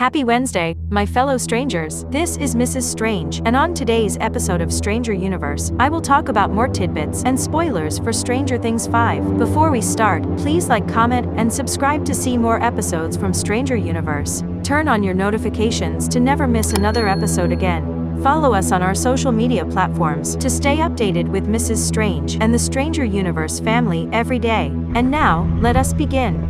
Happy Wednesday, my fellow strangers. This is Mrs. Strange, and on today's episode of Stranger Universe, I will talk about more tidbits and spoilers for Stranger Things 5. Before we start, please like, comment, and subscribe to see more episodes from Stranger Universe. Turn on your notifications to never miss another episode again. Follow us on our social media platforms to stay updated with Mrs. Strange and the Stranger Universe family every day. And now, let us begin.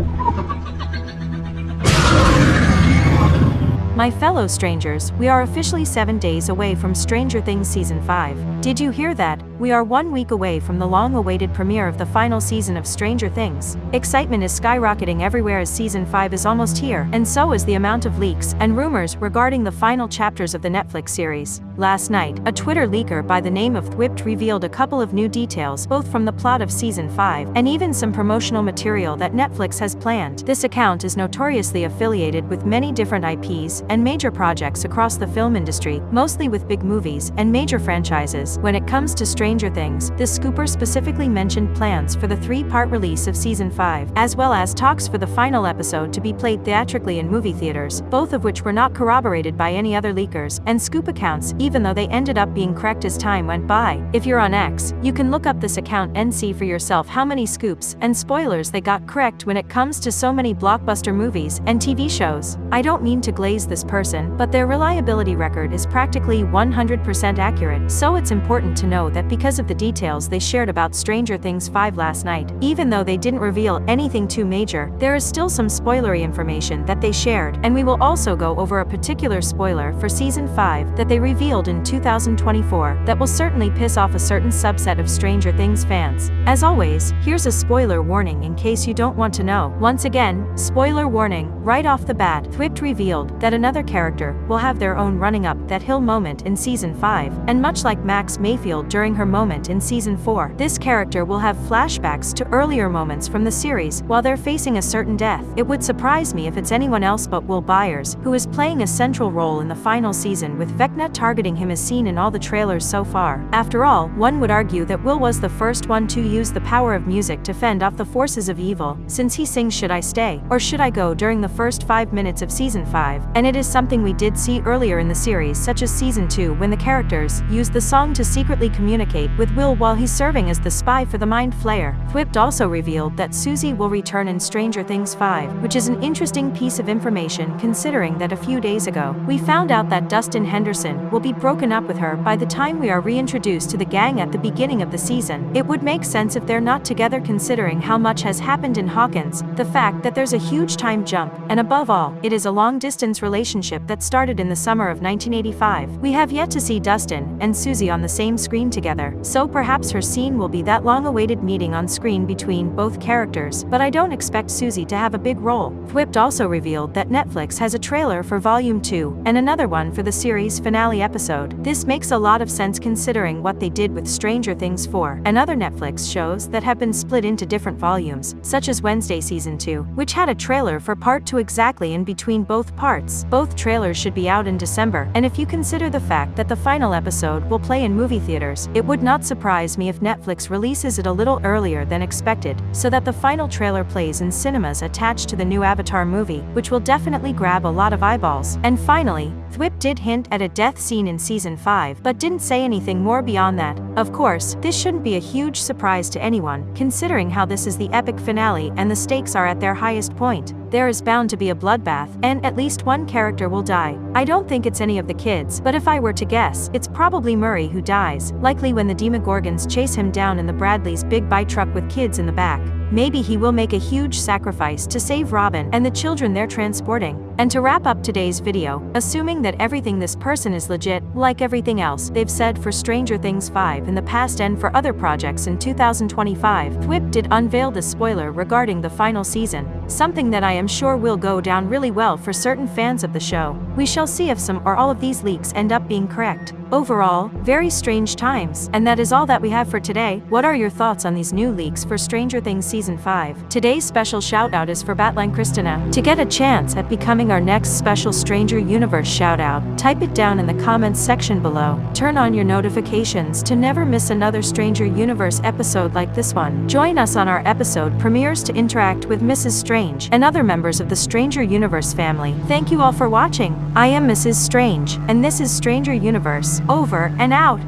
My fellow strangers, we are officially 7 days away from Stranger Things Season 5. Did you hear that? We are 1 week away from the long-awaited premiere of the final season of Stranger Things. Excitement is skyrocketing everywhere as Season 5 is almost here, and so is the amount of leaks and rumors regarding the final chapters of the Netflix series. Last night, a Twitter leaker by the name of Thwipt revealed a couple of new details, both from the plot of Season 5 and even some promotional material that Netflix has planned. This account is notoriously affiliated with many different IPs and major projects across the film industry, mostly with big movies and major franchises. When it comes to Stranger Things, the scooper specifically mentioned plans for the 3-part release of Season 5, as well as talks for the final episode to be played theatrically in movie theaters, both of which were not corroborated by any other leakers and scoop accounts, even though they ended up being correct as time went by. If you're on X, you can look up this account and see for yourself how many scoops and spoilers they got correct when it comes to so many blockbuster movies and TV shows. I don't mean to glaze this person, but their reliability record is practically 100% accurate, so it's important to know that because of the details they shared about Stranger Things 5 last night, even though they didn't reveal anything too major, there is still some spoilery information that they shared, and we will also go over a particular spoiler for Season 5 that they revealed in 2024 that will certainly piss off a certain subset of Stranger Things fans. As always, here's a spoiler warning in case you don't want to know. Once again, spoiler warning, right off the bat, Thwipt revealed that another character will have their own running up that hill moment in Season 5, and much like Max Mayfield during her moment in Season 4, this character will have flashbacks to earlier moments from the series while they're facing a certain death. It would surprise me if it's anyone else but Will Byers, who is playing a central role in the final season, with Vecna targeting him as seen in all the trailers so far. After all, one would argue that Will was the first one to use the power of music to fend off the forces of evil, since he sings "Should I Stay or Should I Go" during the first 5 minutes of Season 5, and it is something we did see earlier in the series, such as Season 2 when the characters used the song to secretly communicate with Will while he's serving as the spy for the Mind Flayer. Thwipt also revealed that Susie will return in Stranger Things 5, which is an interesting piece of information considering that a few days ago, we found out that Dustin Henderson will be broken up with her by the time we are reintroduced to the gang at the beginning of the season. It would make sense if they're not together considering how much has happened in Hawkins, the fact that there's a huge time jump, and above all, it is a long-distance relationship that started in the summer of 1985. We have yet to see Dustin and Susie on the same screen together, so perhaps her scene will be that long-awaited meeting on screen between both characters, but I don't expect Susie to have a big role. Thwipt also revealed that Netflix has a trailer for Volume 2, and another one for the series finale episode. This makes a lot of sense considering what they did with Stranger Things 4 and other Netflix shows that have been split into different volumes, such as Wednesday Season 2, which had a trailer for Part 2 exactly in between both parts. Both trailers should be out in December, and if you consider the fact that the final episode will play in movie theaters, it would not surprise me if Netflix releases it a little earlier than expected, so that the final trailer plays in cinemas attached to the new Avatar movie, which will definitely grab a lot of eyeballs. And finally, Thwipt did hint at a death scene in Season 5, but didn't say anything more beyond that. Of course, this shouldn't be a huge surprise to anyone, considering how this is the epic finale and the stakes are at their highest point. There is bound to be a bloodbath, and at least one character will die. I don't think it's any of the kids, but if I were to guess, it's probably Murray who dies, likely when the Demogorgons chase him down in the Bradley's big bike truck with kids in the back. Maybe he will make a huge sacrifice to save Robin and the children they're transporting. And to wrap up today's video, assuming that everything this person is legit, like everything else they've said for Stranger Things 5 in the past and for other projects in 2025, Thwipt did unveil the spoiler regarding the final season, something that I am sure will go down really well for certain fans of the show. We shall see if some or all of these leaks end up being correct. Overall, very strange times. And that is all that we have for today. What are your thoughts on these new leaks for Stranger Things Season 5? Today's special shout-out is for Batline Christina. To get a chance at becoming our next special Stranger Universe shout-out, type it down in the comments section below. Turn on your notifications to never miss another Stranger Universe episode like this one. Join us on our episode premieres to interact with Mrs. Strange Strange and other members of the Stranger Universe family. Thank you all for watching. I am Mrs. Strange, and this is Stranger Universe. Over and out.